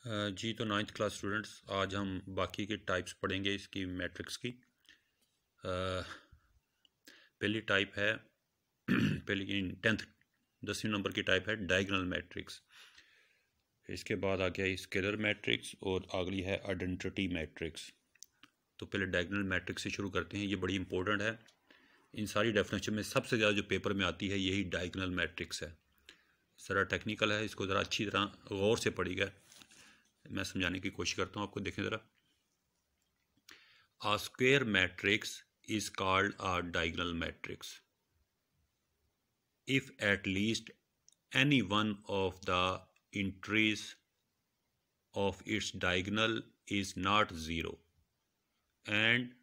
जी तो ninth class students, आज हम बाकी के टाइप्स पढ़ेंगे इसकी मैट्रिक्स की। पहली टाइप है पहली 10वीं नंबर की टाइप है डायगोनल मैट्रिक्स। इसके बाद आ गया स्केलर मैट्रिक्स और अगली है आइडेंटिटी मैट्रिक्स। तो पहले डायगोनल मैट्रिक्स से शुरू करते हैं, ये बड़ी इंपॉर्टेंट है। इन सारी डेफिनेशन में सबसे ज़्यादा जो पेपर में आती है यही डायगोनल मैट्रिक्स है। ज़रा टेक्निकल है, इसको ज़रा अच्छी तरह गौर से पढ़िएगा। मैं समझाने की कोशिश करता हूँ आपको। देखें ज़रा, A square matrix is called a diagonal matrix if at least any one of the entries of its diagonal is not zero and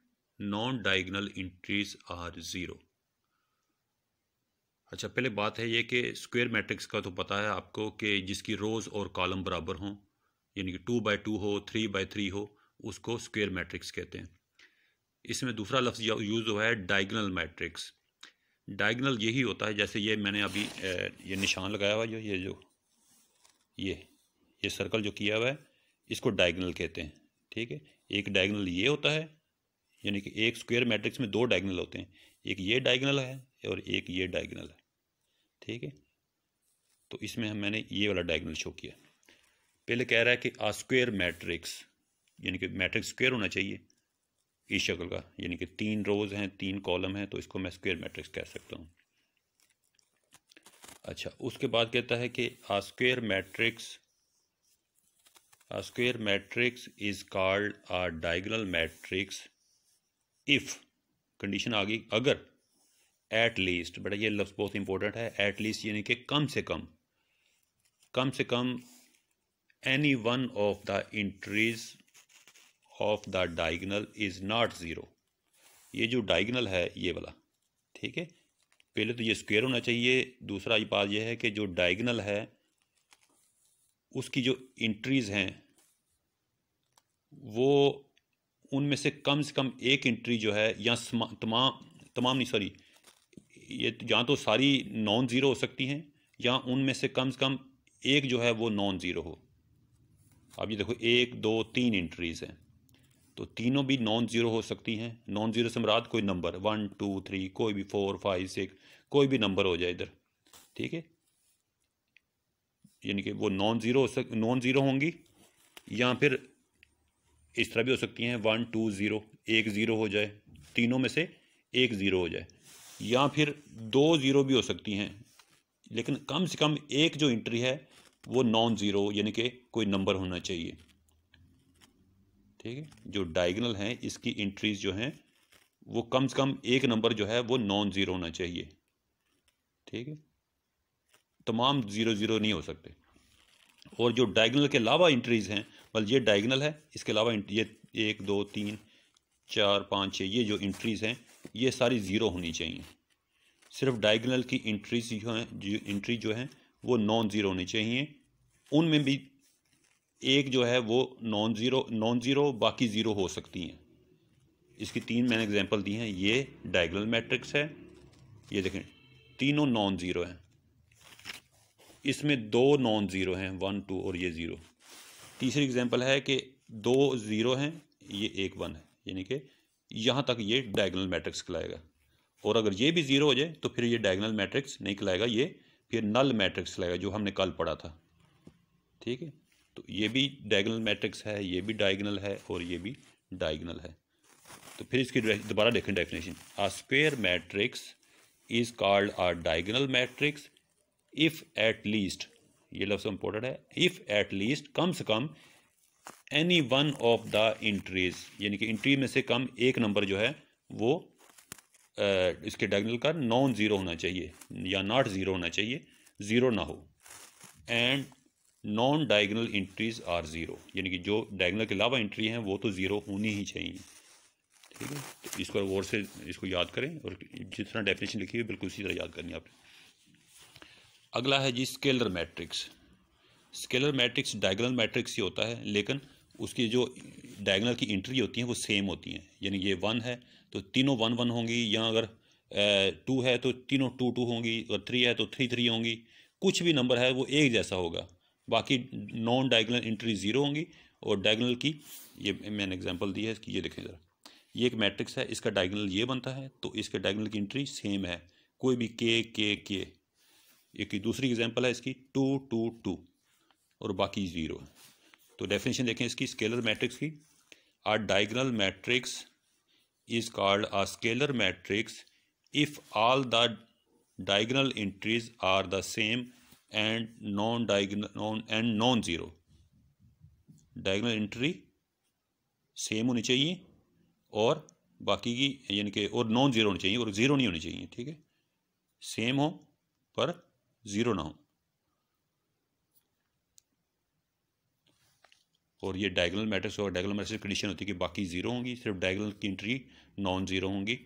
non-diagonal entries are zero। अच्छा, पहले बात है ये कि स्क्वायर मैट्रिक्स का तो पता है आपको कि जिसकी रोज़ और कॉलम बराबर हों, यानी कि 2x2 हो, 3x3 हो, उसको स्क्वायर मैट्रिक्स कहते हैं। इसमें दूसरा लफ्ज़ यूज़ हुआ है डायगोनल मैट्रिक्स। डायगोनल यही होता है, जैसे ये मैंने अभी ये निशान लगाया हुआ जो ये सर्कल जो किया हुआ है, इसको डायगोनल कहते हैं। ठीक है, एक डायगोनल ये होता है, यानी कि एक स्क्वायर मैट्रिक्स में दो डायगोनल होते हैं, एक ये डायगोनल है और एक ये डायगोनल है। ठीक है, तो इसमें मैंने ये वाला डायगोनल शो किया। पहले कह रहा है कि आ स्क्वायर मैट्रिक्स, यानी कि मैट्रिक्स स्क्वायर होना चाहिए इस शक्ल का, यानी कि 3 रोज़ हैं, 3 कॉलम हैं, तो इसको मैं स्क्वायर मैट्रिक्स कह सकता हूँ। अच्छा, उसके बाद कहता है कि a square matrix is called a diagonal matrix if, condition आ गई, अगर एट लीस्ट, बड़ा ये लफ्ज़ बहुत इंपॉर्टेंट है, एट लीस्ट यानी कि कम से कम any one of the entries of the diagonal is not zero. ये जो डायगोनल है ये वाला, ठीक है, पहले तो ये स्क्वायर होना चाहिए। दूसरा बात यह है कि जो डायगोनल है उसकी जो इंट्रीज़ हैं वो उनमें से कम एक इंट्री जो है, या तमाम नहीं, सॉरी, ये या तो सारी नॉन ज़ीरो हो सकती हैं या उनमें से कम एक जो है वो नॉन ज़ीरो हो। अब ये देखो, 1 2 3 इंट्रीज़ हैं, तो तीनों भी नॉन ज़ीरो हो सकती हैं। नॉन ज़ीरो से मुराद कोई नंबर 1 2 3, कोई भी 4 5 6, कोई भी नंबर हो जाए इधर। ठीक है, यानी कि वो नॉन ज़ीरो होंगी, या फिर इस तरह भी हो सकती हैं 1 2 0, एक ज़ीरो हो जाए, तीनों में से एक ज़ीरो हो जाए, या फिर 2 ज़ीरो भी हो सकती हैं, लेकिन कम से कम एक जो एंट्री है वो नॉन ज़ीरो, यानी कि कोई नंबर होना चाहिए। ठीक है, जो डायगोनल हैं इसकी एंट्रीज जो हैं वो कम से कम एक नंबर जो है वो नॉन ज़ीरो होना चाहिए। ठीक है, तमाम ज़ीरो नहीं हो सकते। और जो डायगोनल के अलावा एंट्रीज़ हैं, मतलब ये डायगोनल है, इसके अलावा ये 1 2 3 4 5 6 ये जो एंट्रीज़ हैं ये सारी ज़ीरो होनी चाहिए। सिर्फ डायगोनल की एंट्रीज जो हैं वो नॉन ज़ीरो होनी चाहिए। उनमें भी एक जो है वो नॉन ज़ीरो बाकी ज़ीरो हो सकती हैं। इसकी 3 मैंने एग्जांपल दी हैं। ये डायगोनल मैट्रिक्स है, ये देखें तीनों नॉन ज़ीरो हैं, इसमें 2 नॉन ज़ीरो हैं, 1 2 और ये 0। तीसरी एग्जांपल है कि 2 ज़ीरो हैं, ये 1 1 है, यानी कि यहाँ तक ये डायगोनल मैट्रिक्स कहलाएगा। और अगर ये भी ज़ीरो हो जाए तो फिर ये डायगोनल मैट्रिक्स नहीं कहलाएगा, ये फिर नल मैट्रिक्स कहलाएगा, जो हमने कल पढ़ा था। ठीक है, तो ये भी डायगोनल मैट्रिक्स है, ये भी डायगोनल है और ये भी डायगोनल है। तो फिर इसकी दोबारा देखें definition. A square matrix is called a diagonal matrix if at least, ये लफ्ज़ इंपॉर्टेंट है, इफ़ एट लीस्ट कम से कम any one of the entries, यानी कि इंट्री में से कम एक नंबर जो है वो इसके डायगोनल का नॉन ज़ीरो होना चाहिए या नॉट ज़ीरो होना चाहिए, ज़ीरो ना हो। And non diagonal entries are zero, यानी कि जो डायगोनल के अलावा इंट्री हैं वो तो ज़ीरो होनी ही चाहिए। ठीक है, तो इसको गौर से इसको याद करें और जिस तरह डेफिनेशन लिखी है बिल्कुल उसी तरह याद करनी है आपने। अगला है जी scalar matrix. Scalar matrix diagonal matrix ही होता है, लेकिन उसकी जो डायगोनल की एंट्री होती हैं वो सेम होती हैं। यानी ये 1 है तो तीनों 1 1 होंगी, या अगर 2 है तो तीनों 2 2 होंगी, अगर 3 है तो 3 3 होंगी। कुछ भी नंबर है वो एक जैसा होगा, बाकी नॉन डायगोनल एंट्री ज़ीरो होंगी और डायगोनल की, ये मैंने एग्जांपल दी है इसकी, ये देखें ज़रा, ये एक मैट्रिक्स है, इसका डायगोनल ये बनता है तो इसके डायगोनल की एंट्री सेम है, कोई भी के। एक की दूसरी एग्जांपल है इसकी 2 2 2 और बाकी ज़ीरो है। तो डेफिनेशन देखें इसकी स्केलर मैट्रिक्स की, a diagonal matrix is called a scalar matrix if all the diagonal entries are the same and non-zero। Diagonal entry same होनी चाहिए और बाकी की यानी कि और नॉन ज़ीरो होनी चाहिए और ज़ीरो नहीं होनी चाहिए, ठीक है, सेम हो पर ज़ीरो ना हो। और ये डायगोनल मैट्रिक्स और डायगोनल मैट्रिक्स की कंडीशन होती है कि बाकी ज़ीरो होंगी, सिर्फ डायगोनल की एंट्री नॉन ज़ीरो होंगी,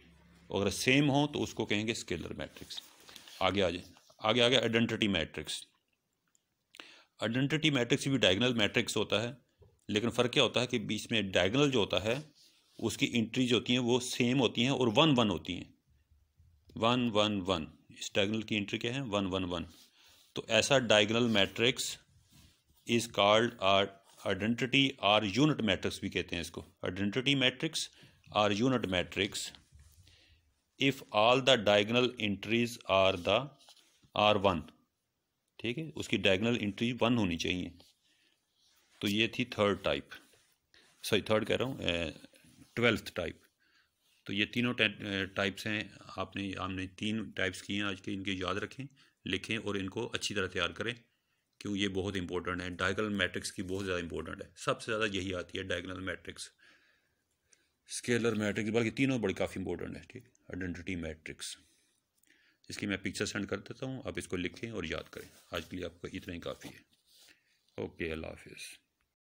और अगर सेम हो तो उसको कहेंगे स्केलर मैट्रिक्स। आगे आ जाए, आगे आइडेंटिटी मैट्रिक्स। आइडेंटिटी मैट्रिक्स भी डायगोनल मैट्रिक्स होता है, लेकिन फ़र्क क्या होता है कि बीच में डायगोनल जो होता है उसकी एंट्रीज होती हैं वो सेम होती हैं और 1 1 होती हैं, 1 1 1। इस डायगोनल की एंट्री क्या है, 1 1 1। तो ऐसा diagonal matrix is called identity और यूनिट मैट्रिक्स भी कहते हैं इसको, आइडेंटिटी मैट्रिक्स और unit matrix if all the diagonal entries are 1, ठीक है, उसकी डायगोनल एंट्री 1 होनी चाहिए। तो ये थी थर्ड टाइप, सॉरी थर्ड कह रहा हूँ, 12th टाइप। तो ये तीनों टाइप्स हैं, हमने 3 टाइप्स किए हैं आज के, इनके याद रखें, लिखें और इनको अच्छी तरह तैयार करें क्योंकि ये बहुत इंपॉर्टेंट है। डायगोनल मैट्रिक्स की बहुत ज़्यादा इंपॉर्टेंट है, सबसे ज़्यादा यही आती है डायगोनल मैट्रिक्स, स्केलर मैट्रिक्स, बल्कि तीनों बड़ी काफ़ी इंपॉर्टेंट है, ठीक, आइडेंटिटी मैट्रिक्स। इसकी मैं पिक्चर सेंड कर देता हूँ, आप इसको लिखें और याद करें। आज के लिए आपको इतना ही काफ़ी है। ओके, अल्लाह हाफिज़।